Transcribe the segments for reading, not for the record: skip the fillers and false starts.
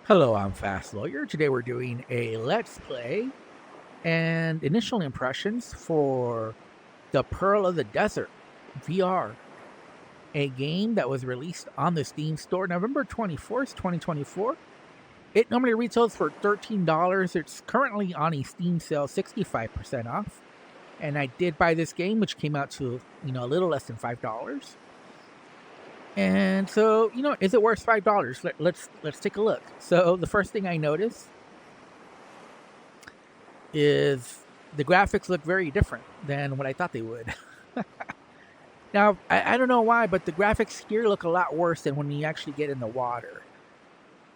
Hello, I'm Fast Lawyer. Today we're doing a Let's Play and initial impressions for The Pearl of the Desert VR, a game that was released on the Steam store November 24th, 2024. It normally retails for $13. It's currently on a Steam sale, 65% off. And I did buy this game, which came out to, a little less than $5. And so, is it worth $5? Let's take a look. So the first thing I notice is the graphics look very different than what I thought they would. Now, I don't know why, but the graphics here look a lot worse than when you actually get in the water.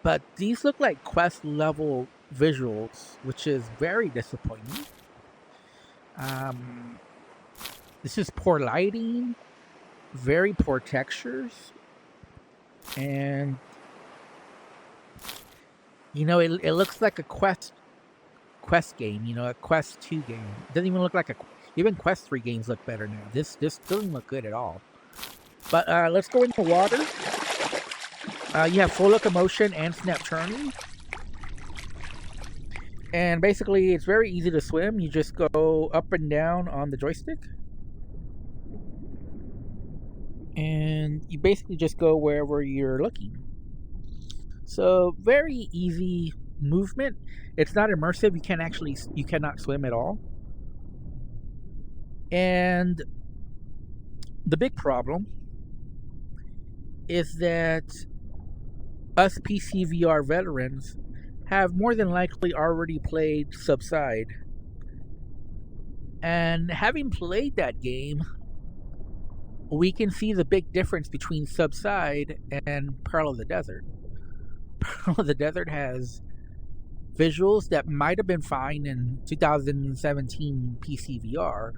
But these look like Quest level visuals, which is very disappointing. This is poor lighting, very poor textures, and it looks like a quest game, a Quest 2 game. It doesn't even look like even Quest 3 games look better now. This doesn't look good at all. But let's go in the water. You have full locomotion and snap turning. And basically it's very easy to swim. You just go up and down on the joystick. And you basically just go wherever you're looking. So very easy movement. It's not immersive. You cannot swim at all. And the big problem is that us PCVR veterans have more than likely already played Subside. And having played that game, we can see the big difference between Subside and Pearl of the Desert. Pearl of the Desert has visuals that might have been fine in 2017 PCVR,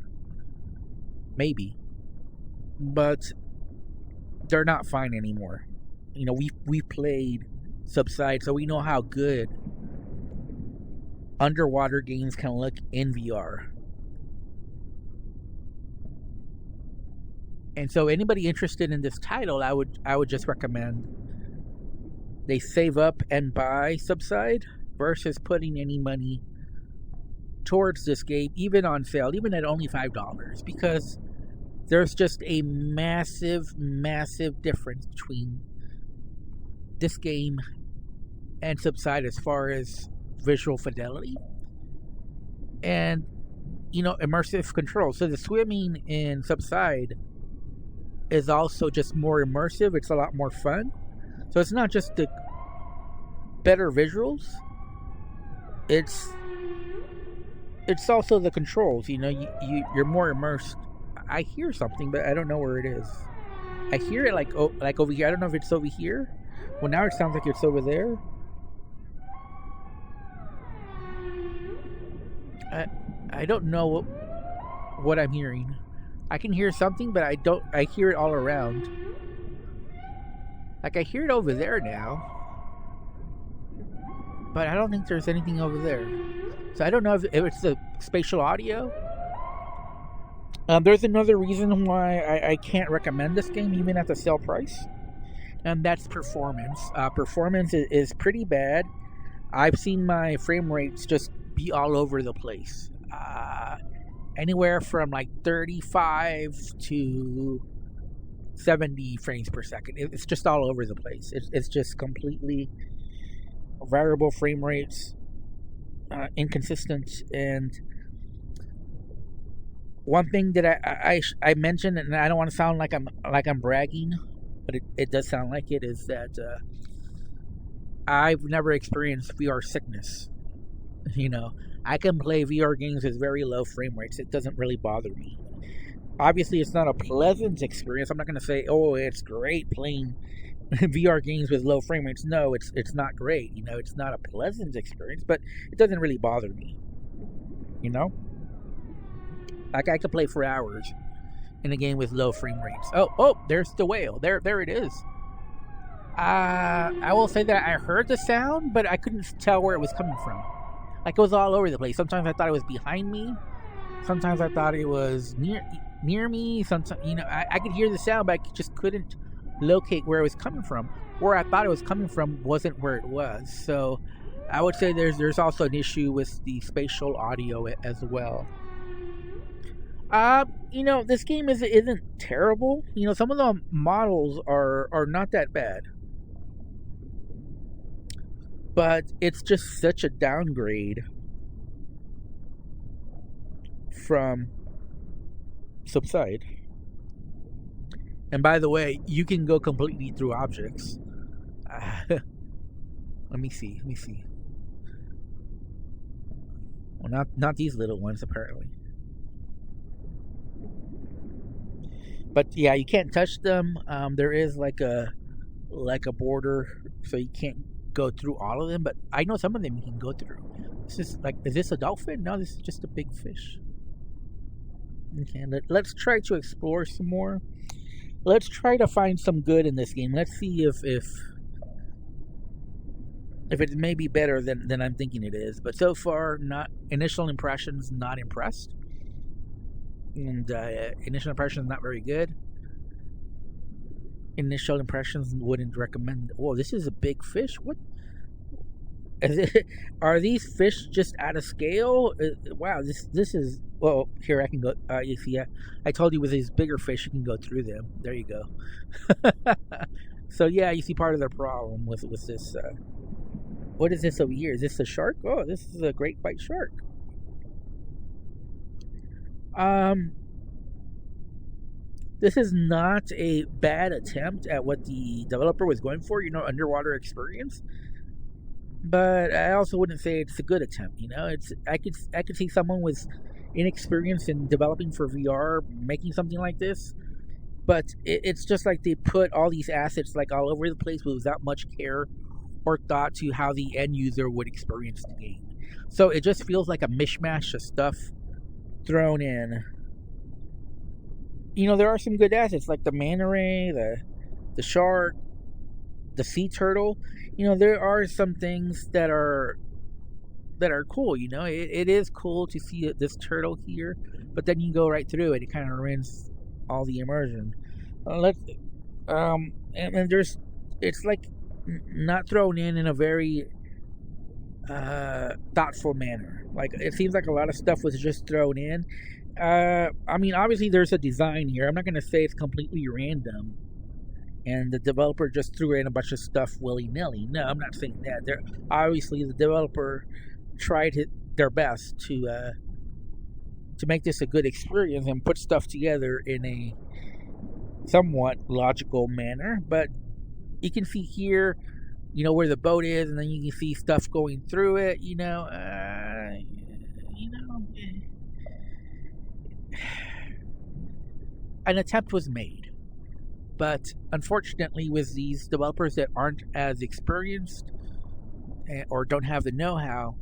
maybe, but they're not fine anymore. We played Subside, so we know how good underwater games can look in VR. And so anybody interested in this title, I would just recommend they save up and buy Subside versus putting any money towards this game, even on sale, even at only $5, because there's just a massive difference between this game and Subside as far as visual fidelity and immersive control. So the swimming in Subside is also just more immersive. It's a lot more fun. So it's not just the better visuals. It's also the controls. You're more immersed. I hear something, but I don't know where it is. I hear it like over here. I don't know if it's over here. Well, now it sounds like it's over there. I don't know what I'm hearing. I can hear something, but I hear it all around. Like I hear it over there now, but I don't think there's anything over there. So I don't know if it's the spatial audio. There's another reason why I can't recommend this game even at the sale price, and that's performance. Performance is pretty bad. I've seen my frame rates just be all over the place. Anywhere from like 35 to 70 frames per second. It's just all over the place. It's just completely variable frame rates, inconsistent. And one thing that I mentioned, and I don't want to sound like I'm bragging, but it does sound like it, is that I've never experienced VR sickness. I can play VR games with very low frame rates. It doesn't really bother me. Obviously, it's not a pleasant experience. I'm not going to say, oh, it's great playing VR games with low frame rates. No, it's not great. It's not a pleasant experience, but it doesn't really bother me. Like I could play for hours in a game with low frame rates. Oh, there's the whale. There it is. I will say that I heard the sound, but I couldn't tell where it was coming from. Like it was all over the place. Sometimes I thought it was behind me. Sometimes I thought it was near me. Sometimes, I could hear the sound, but I just couldn't locate where it was coming from. where I thought it was coming from wasn't where it was. So I would say there's also an issue with the spatial audio as well. This game isn't terrible. Some of the models are not that bad, but it's just such a downgrade from Subside. And by the way, you can go completely through objects. Let me see. Well, not these little ones apparently. But yeah, you can't touch them. There is like a border, so you can't go through all of them. But I know some of them you can go through. Is this a dolphin? No, this is just a big fish. Okay, let's try to explore some more. Let's try to find some good in this game. Let's see if it may be better than I'm thinking it is. But so far, initial impressions, not impressed. And initial impressions, not very good. Initial impressions, wouldn't recommend. Whoa, this is a big fish. What? Are these fish just out of scale? Wow, this is... Well, here I can go. You see, I told you with these bigger fish, you can go through them. There you go. So yeah, you see part of the problem with this. What is this over here? Is this a shark? Oh, this is a great white shark. This is not a bad attempt at what the developer was going for. Underwater experience. But I also wouldn't say it's a good attempt. I could see someone with inexperience in developing for VR making something like this, but it's just like they put all these assets like all over the place without much care or thought to how the end user would experience the game. So it just feels like a mishmash of stuff thrown in. There are some good assets like the manta ray, the shark, the sea turtle. There are some things that are cool. It is cool to see this turtle here, but then you go right through it. It kind of ruins all the immersion. And there's, it's like not thrown in a very thoughtful manner. Like it seems like a lot of stuff was just thrown in. Obviously there's a design here. I'm not going to say it's completely random and the developer just threw in a bunch of stuff willy-nilly. No, I'm not saying that. Obviously the developer tried their best to make this a good experience and put stuff together in a somewhat logical manner. But you can see here, where the boat is, and then you can see stuff going through it. An attempt was made, but unfortunately, with these developers that aren't as experienced or don't have the know-how,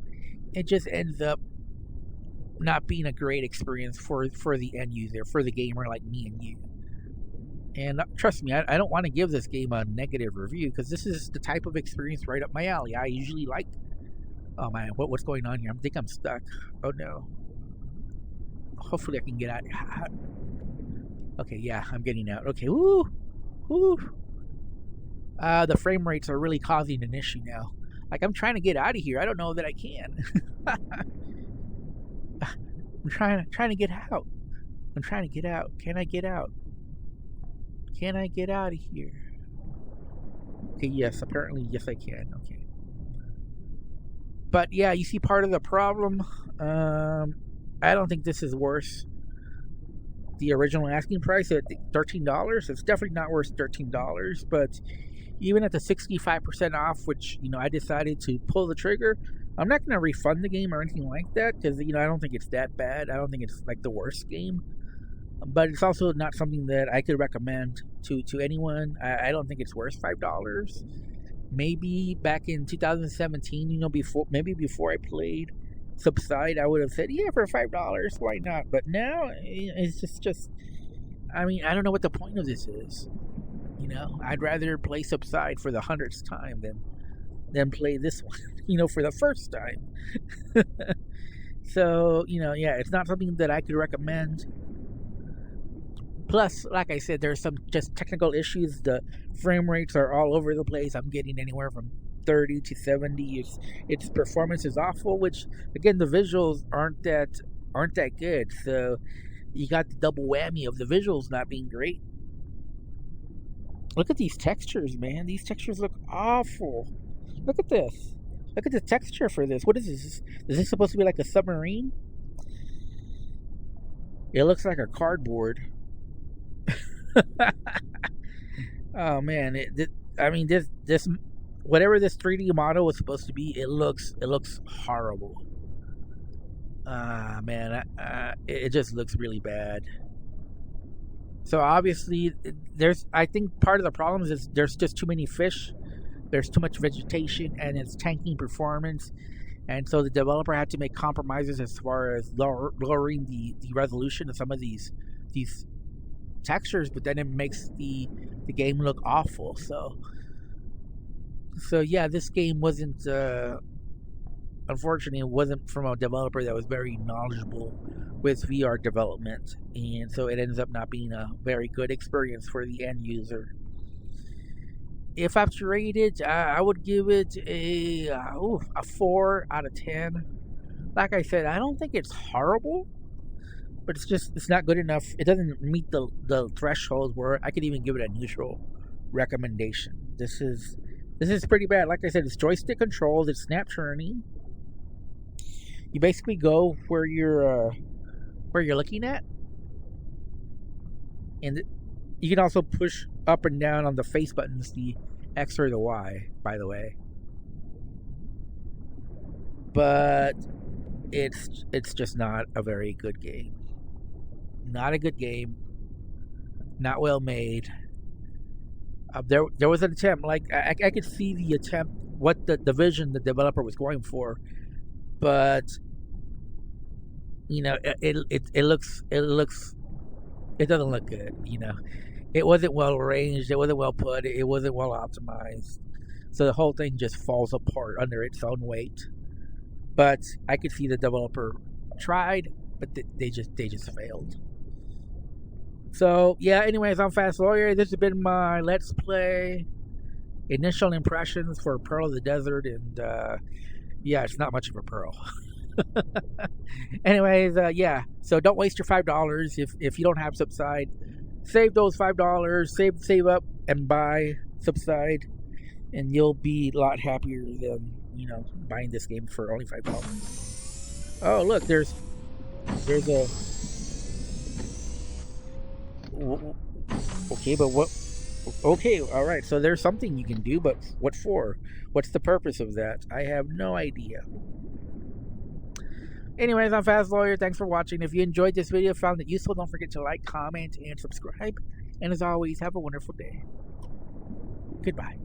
it just ends up not being a great experience for the end user, for the gamer like me and you. And trust me, I don't want to give this game a negative review, because this is the type of experience right up my alley. I usually like... Oh man, what's going on here? I think I'm stuck. Oh no. Hopefully I can get out. Okay, yeah, I'm getting out. Okay, woo! Woo! The frame rates are really causing an issue now. Like, I'm trying to get out of here. I don't know that I can. I'm trying to get out. I'm trying to get out. Can I get out? Can I get out of here? Okay, yes, apparently, yes I can. Okay. But yeah, you see part of the problem. I don't think this is worth the original asking price at $13. It's definitely not worth $13, but even at the 65% off, which, I decided to pull the trigger, I'm not going to refund the game or anything like that, because, I don't think it's that bad. I don't think it's like the worst game. But it's also not something that I could recommend to anyone. I don't think it's worth $5. Maybe back in 2017, before I played Subside, I would have said, yeah, for $5, why not? But now, it's just I don't know what the point of this is. I'd rather play Subside for the 100th time than play this one, for the first time. So, yeah, it's not something that I could recommend. Plus, like I said, there's some just technical issues. The frame rates are all over the place. I'm getting anywhere from 30 to 70. Its performance is awful, which again the visuals aren't that good. So you got the double whammy of the visuals not being great. Look at these textures, man. These textures look awful. Look at this. Look at the texture for this. What is this? Is this supposed to be like a submarine? It looks like a cardboard. Oh man, this whatever this 3D model was supposed to be, it looks horrible. Man, it just looks really bad. So obviously, I think part of the problem is there's just too many fish. There's too much vegetation, and it's tanking performance. And so the developer had to make compromises as far as lowering the resolution of some of these textures, but then it makes the game look awful. So yeah, this game wasn't unfortunately, it wasn't from a developer that was very knowledgeable with VR development, and so it ends up not being a very good experience for the end user. If I have to rate it, I would give it a 4 out of 10. Like I said, I don't think it's horrible, but it's not good enough. It doesn't meet the threshold where I could even give it a neutral recommendation. This is pretty bad. Like I said, it's joystick controls. It's snap turning. You basically go where you're looking at, and you can also push up and down on the face buttons, the X or the Y, by the way. But it's just not a very good game. Not a good game. Not well made. There was an attempt. Like I could see the attempt, what the vision the developer was going for, but you know it doesn't look good. You know, it wasn't well arranged. It wasn't well put. It wasn't well optimized. So the whole thing just falls apart under its own weight. But I could see the developer tried, but they just failed. So yeah. Anyways, I'm Fast Lawyer. This has been my Let's Play initial impressions for Pearl of the Desert, and yeah, it's not much of a pearl. Anyways, yeah. So don't waste your $5 if you don't have Subside. Save those $5. Save up and buy Subside, and you'll be a lot happier than buying this game for only $5. Oh look, there's a. Okay, but what? Okay, all right. So there's something you can do, but what for? What's the purpose of that? I have no idea. Anyways, I'm Fast Lawyer. Thanks for watching. If you enjoyed this video, found it useful, don't forget to like, comment, and subscribe. And as always, have a wonderful day. Goodbye.